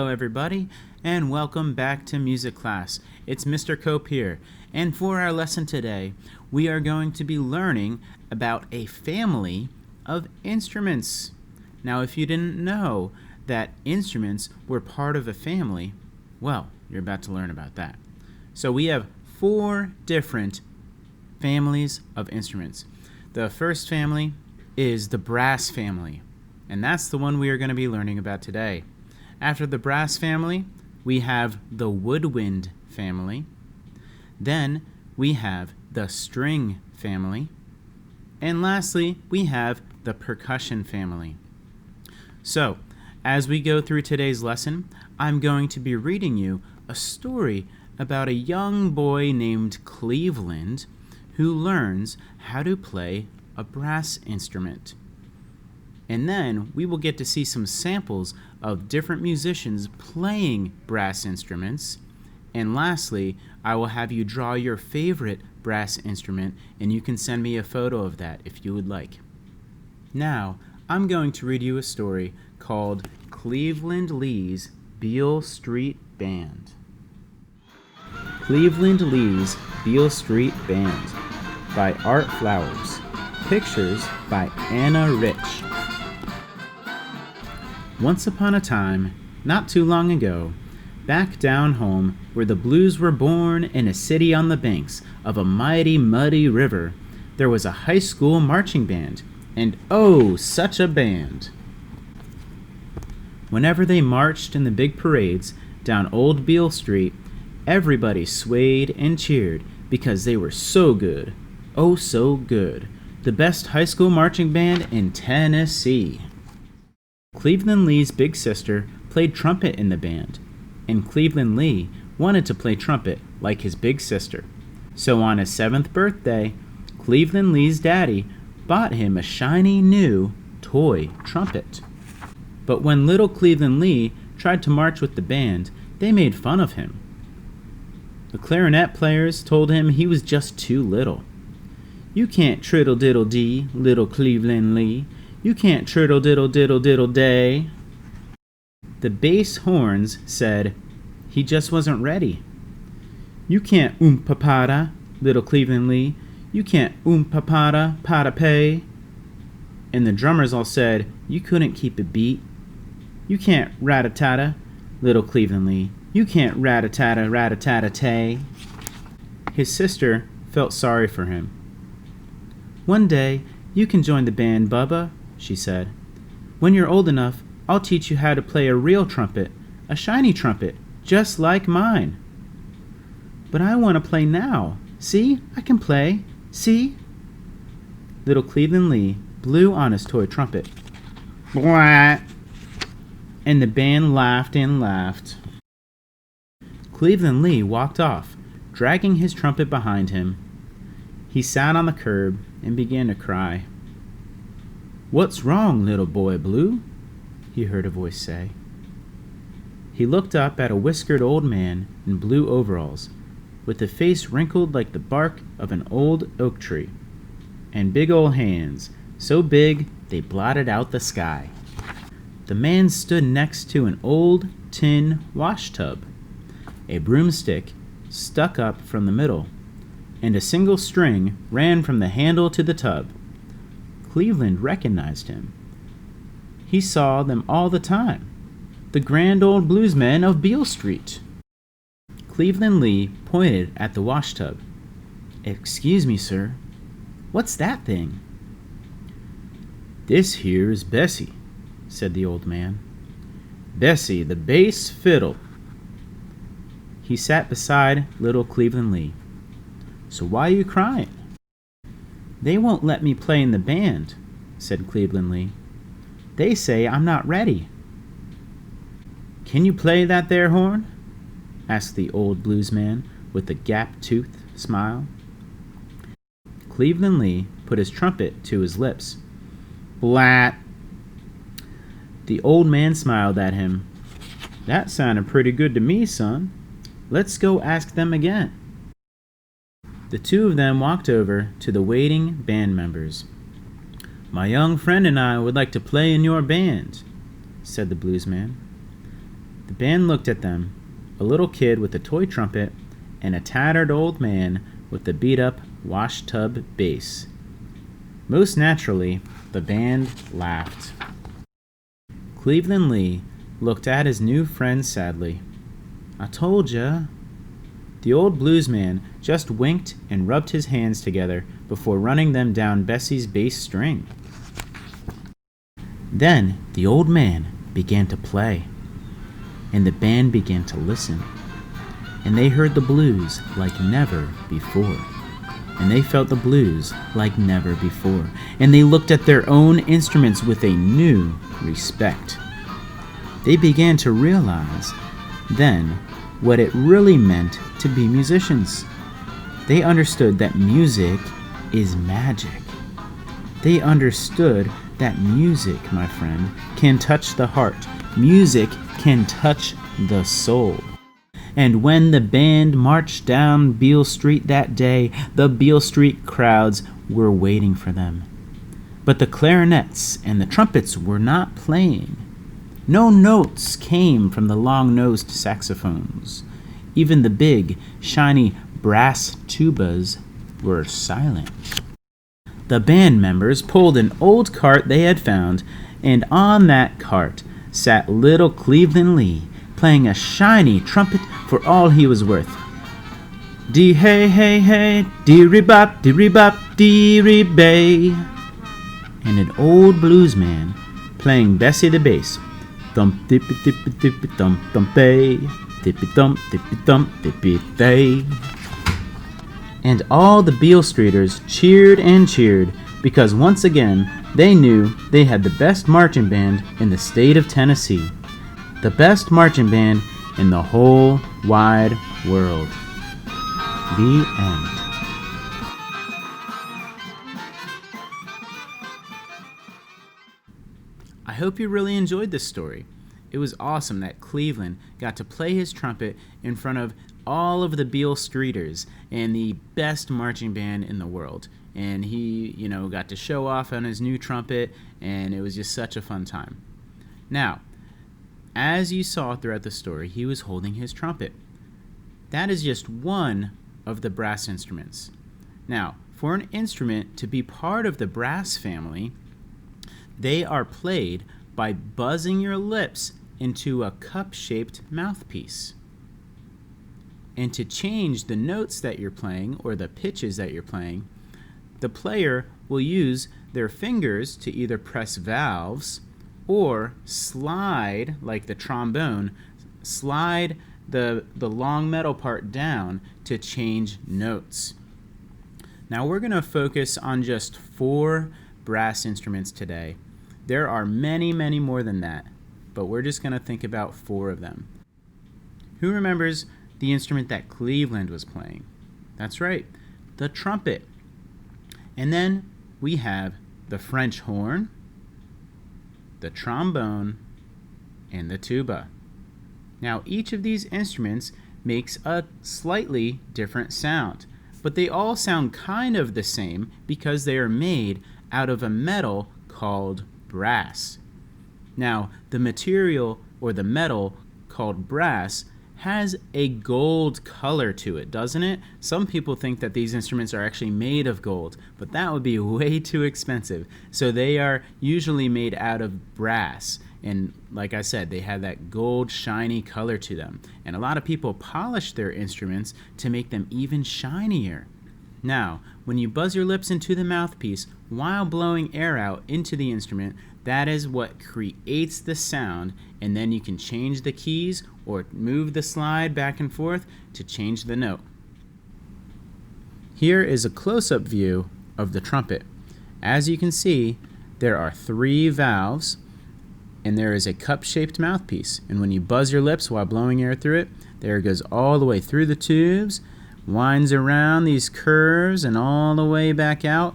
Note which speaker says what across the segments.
Speaker 1: Hello everybody, and welcome back to music class. It's Mr. Cope here, and for our lesson today, we are going to be learning about a family of instruments. Now, if you didn't know that instruments were part of a family, well, you're about to learn about that. So we have 4 different families of instruments. The first family is the brass family, and that's the one we are going to be learning about today. After the brass family, we have the woodwind family. Then we have the string family. And lastly, we have the percussion family. So, as we go through today's lesson, I'm going to be reading you a story about a young boy named Cleveland who learns how to play a brass instrument. And then we will get to see some samples of different musicians playing brass instruments. And lastly, I will have you draw your favorite brass instrument, and you can send me a photo of that if you would like. Now, I'm going to read you a story called Cleveland Lee's Beale Street Band. Cleveland Lee's Beale Street Band by Art Flowers. Pictures by Anna Rich. Once upon a time, not too long ago, back down home where the blues were born in a city on the banks of a mighty muddy river, there was a high school marching band, and oh, such a band! Whenever they marched in the big parades down Old Beale Street, everybody swayed and cheered because they were so good, oh so good, the best high school marching band in Tennessee. Cleveland Lee's big sister played trumpet in the band, and Cleveland Lee wanted to play trumpet like his big sister. So on his 7th birthday, Cleveland Lee's daddy bought him a shiny new toy trumpet. But when little Cleveland Lee tried to march with the band, they made fun of him. The clarinet players told him he was just too little. "You can't triddle-diddle-dee, little Cleveland Lee. You can't triddle-diddle-diddle-diddle-day." The bass horns said he just wasn't ready. "You can't papada, little Cleveland Lee. You can't papada, pada pay." And the drummers all said you couldn't keep a beat. "You can't rat-a-tata, little Cleveland Lee. You can't rat-a-tata, rat-a-tata-tay." His sister felt sorry for him. "One day you can join the band, Bubba," she said. "When you're old enough, I'll teach you how to play a real trumpet, a shiny trumpet, just like mine." "But I want to play now. See, I can play. See?" Little Cleveland Lee blew on his toy trumpet. Blah! And the band laughed and laughed. Cleveland Lee walked off, dragging his trumpet behind him. He sat on the curb and began to cry. "What's wrong, little boy blue?" he heard a voice say. He looked up at a whiskered old man in blue overalls, with a face wrinkled like the bark of an old oak tree, and big old hands, so big they blotted out the sky. The man stood next to an old tin wash tub. A broomstick stuck up from the middle, and a single string ran from the handle to the tub. Cleveland recognized him. He saw them all the time, the grand old bluesmen of Beale Street. Cleveland Lee pointed at the wash tub. "Excuse me, sir, what's that thing?" "This here is Bessie," said the old man. "Bessie, the bass fiddle." He sat beside little Cleveland Lee. "So why are you crying?" "They won't let me play in the band," said Cleveland Lee. "They say I'm not ready." "Can you play that there horn?" asked the old bluesman with a gap-toothed smile. Cleveland Lee put his trumpet to his lips. Blat! The old man smiled at him. "That sounded pretty good to me, son. Let's go ask them again." The two of them walked over to the waiting band members. "My young friend and I would like to play in your band," said the bluesman. The band looked at them, a little kid with a toy trumpet and a tattered old man with a beat-up wash-tub bass. Most naturally, the band laughed. Cleveland Lee looked at his new friend sadly. "I told ya." The old bluesman just winked and rubbed his hands together before running them down Bessie's bass string. Then the old man began to play, and the band began to listen, and they heard the blues like never before, and they felt the blues like never before, and they looked at their own instruments with a new respect. They began to realize then what it really meant to be musicians. They understood that music is magic. They understood that music, my friend, can touch the heart. Music can touch the soul. And when the band marched down Beale Street that day, the Beale Street crowds were waiting for them. But the clarinets and the trumpets were not playing. No notes came from the long-nosed saxophones. Even the big, shiny brass tubas were silent. The band members pulled an old cart they had found, and on that cart sat little Cleveland Lee, playing a shiny trumpet for all he was worth. Dee hey hey hey, dee bop, dee bay. And an old bluesman playing Bessie the bass. Thump dippy dippy dippy thump thumpay, dippy thump dippy day. And all the Beale Streeters cheered and cheered because once again they knew they had the best marching band in the state of Tennessee. The best marching band in the whole wide world. The end. I hope you really enjoyed this story. It was awesome that Cleveland got to play his trumpet in front of all of the Beale Streeters and the best marching band in the world. And he, got to show off on his new trumpet, and it was just such a fun time. Now, as you saw throughout the story, he was holding his trumpet. That is just one of the brass instruments. Now, for an instrument to be part of the brass family, they are played by buzzing your lips into a cup-shaped mouthpiece. And to change the notes that you're playing or the pitches that you're playing, the player will use their fingers to either press valves or slide, like the trombone, slide the long metal part down to change notes. Now we're going to focus on just 4 brass instruments today. There are many, many more than that, but we're just going to think about 4 of them. Who remembers the instrument that Cleveland was playing? That's right, the trumpet. And then we have the French horn, the trombone, and the tuba. Now, each of these instruments makes a slightly different sound, but they all sound kind of the same because they are made out of a metal called brass. Now, the material or the metal called brass has a gold color to it, doesn't it? Some people think that these instruments are actually made of gold, but that would be way too expensive. So they are usually made out of brass. And like I said, they have that gold shiny color to them. And a lot of people polish their instruments to make them even shinier. Now, when you buzz your lips into the mouthpiece while blowing air out into the instrument, that is what creates the sound, and then you can change the keys or move the slide back and forth to change the note. Here is a close-up view of the trumpet. As you can see, there are 3 valves, and there is a cup-shaped mouthpiece. And when you buzz your lips while blowing air through it, there it goes all the way through the tubes, winds around these curves, and all the way back out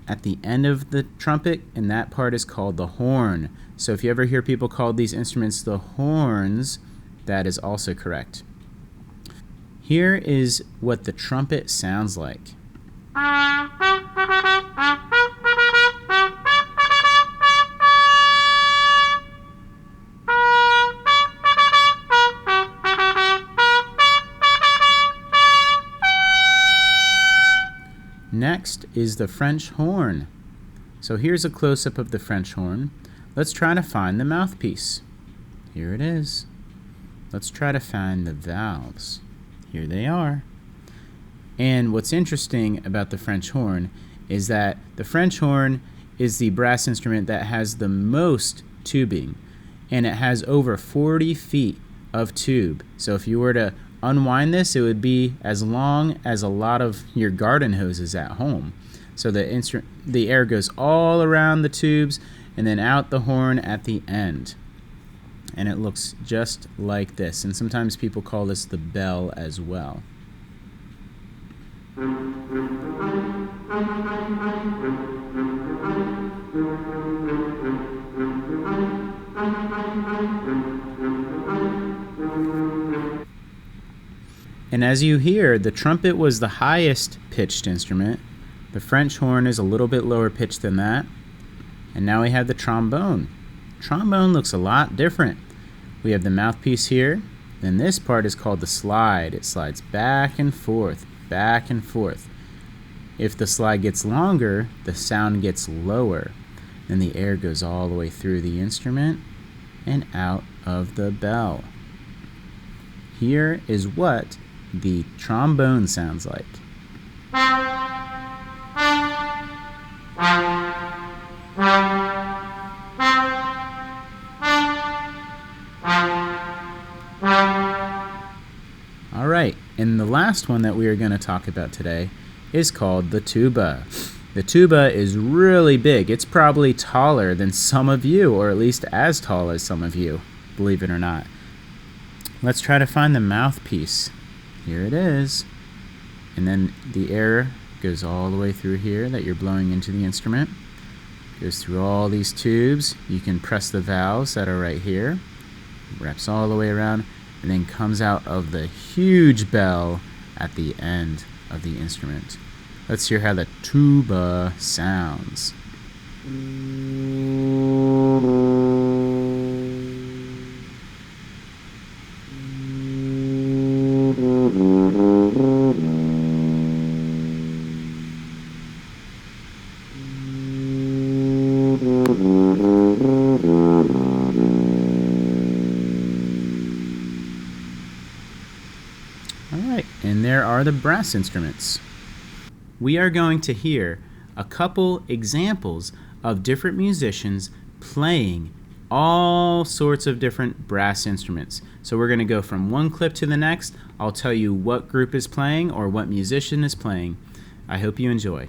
Speaker 1: at the end of the trumpet, and that part is called the horn. So if you ever hear people call these instruments the horns, that is also correct. Here is what the trumpet sounds like. Next is the French horn. So here's a close-up of the French horn. Let's try to find the mouthpiece. Here it is. Let's try to find the valves. Here they are. And what's interesting about the French horn is that the French horn is the brass instrument that has the most tubing, and it has over 40 feet of tube. So if you were to unwind this, it would be as long as a lot of your garden hoses at home. So the air goes all around the tubes and then out the horn at the end. And it looks just like this. And sometimes people call this the bell as well. And as you hear, the trumpet was the highest pitched instrument. The French horn is a little bit lower pitched than that. And now we have the trombone. Trombone looks a lot different. We have the mouthpiece here. Then this part is called the slide. It slides back and forth, back and forth. If the slide gets longer, the sound gets lower. Then the air goes all the way through the instrument and out of the bell. Here is what the trombone sounds like. All right, and the last one that we are going to talk about today is called the tuba. The tuba is really big. It's probably taller than some of you, or at least as tall as some of you, believe it or not. Let's try to find the mouthpiece. Here it is. And then the air goes all the way through here that you're blowing into the instrument. Goes through all these tubes. You can press the valves that are right here. Wraps all the way around and then comes out of the huge bell at the end of the instrument. Let's hear how the tuba sounds. All right, and there are the brass instruments. We are going to hear a couple examples of different musicians playing all sorts of different brass instruments. So we're going to go from one clip to the next. I'll tell you what group is playing or what musician is playing. I hope you enjoy.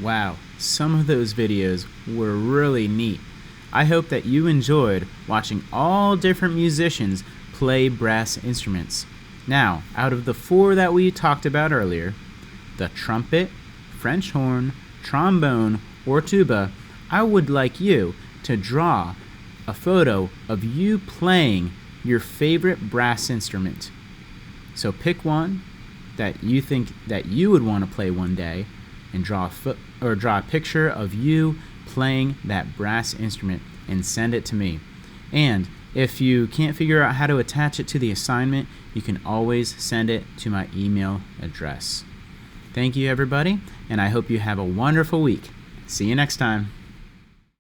Speaker 1: Wow, some of those videos were really neat. I hope that you enjoyed watching all different musicians play brass instruments. Now, out of the 4 that we talked about earlier, the trumpet, French horn, trombone, or tuba, I would like you to draw a photo of you playing your favorite brass instrument. So pick one that you think that you would want to play one day, and draw a picture of you playing that brass instrument and send it to me. And if you can't figure out how to attach it to the assignment, you can always send it to my email address. Thank you, everybody, and I hope you have a wonderful week. See you next time.